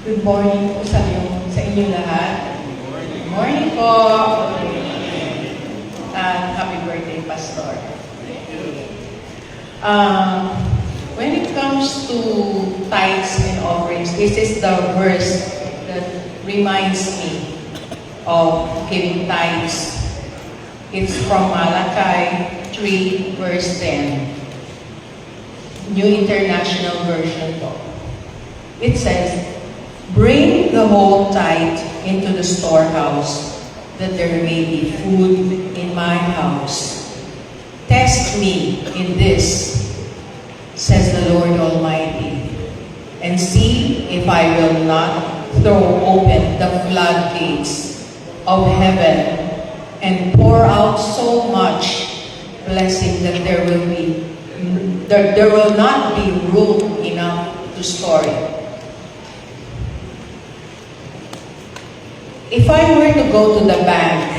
Good morning po sa inyong lahat. Good morning po. And happy birthday, Pastor. When it comes to tithes and offerings, this is the verse that reminds me of giving tithes. It's from Malachi 3 verse 10. New International Version po. It says, "Bring the whole tithe into the storehouse, that there may be food in my house. Test me in this, says the Lord Almighty, and see if I will not throw open the floodgates of heaven and pour out so much blessing that there will not be room enough to store it." If I were to go to the bank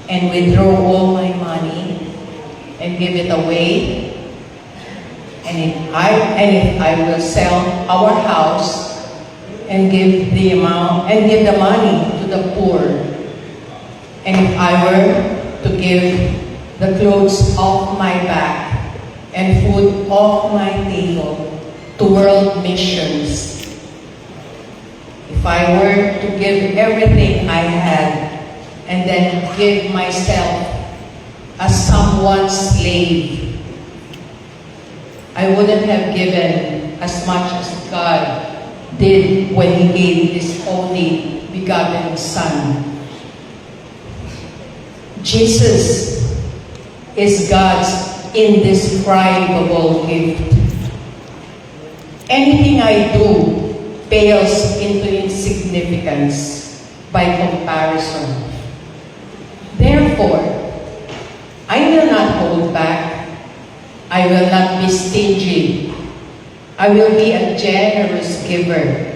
and withdraw all my money and give it away, and if I will sell our house and give the money to the poor, and if I were to give the clothes off my back and food off my table to world missions, if I were to give everything I had and then give myself as someone's slave, I wouldn't have given as much as God did when He gave His only begotten Son. Jesus is God's indescribable gift. Anything I do pales into insignificance by comparison. Therefore, I will not hold back. I will not be stingy. I will be a generous giver.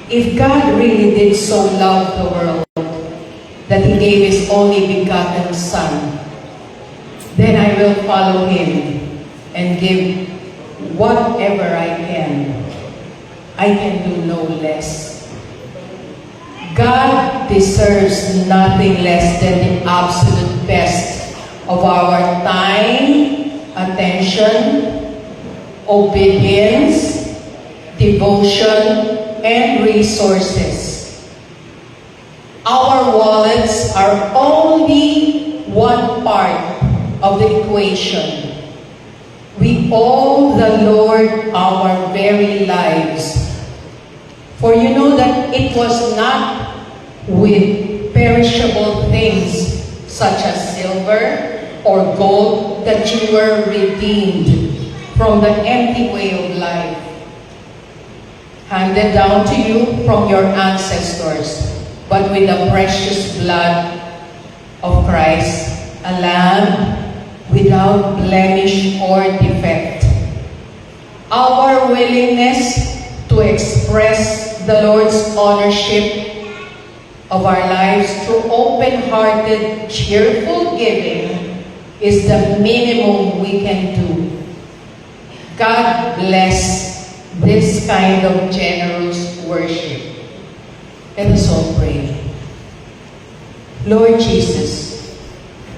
If God really did so love the world that He gave His only begotten Son, then I will follow Him and give whatever I can. I can do no less. God deserves nothing less than the absolute best of our time, attention, obedience, devotion, and resources. Our wallets are only one part of the equation. We owe the Lord our very lives. For you know that it was not with perishable things such as silver or gold that you were redeemed from the empty way of life, handed down to you from your ancestors, but with the precious blood of Christ, a lamb without blemish or defect. Our willingness to express the Lord's ownership of our lives through open-hearted, cheerful giving is the minimum we can do. God bless this kind of generous worship. Let us all pray. Lord Jesus,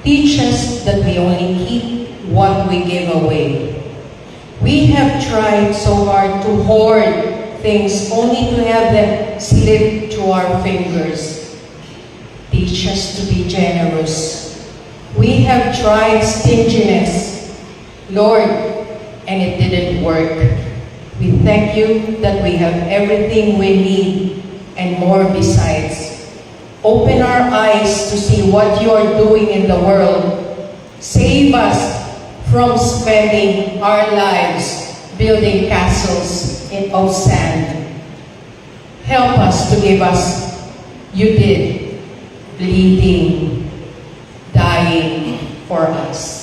teach us that we only keep what we give away. We have tried so hard to hoard things only to have them slip through our fingers. Teach us to be generous. We have tried stinginess, Lord, and it didn't work. We thank you that we have everything we need and more besides. Open our eyes to see what you are doing in the world. Save us from spending our lives building castles of sand. Help us to give us, you did, bleeding, dying for us.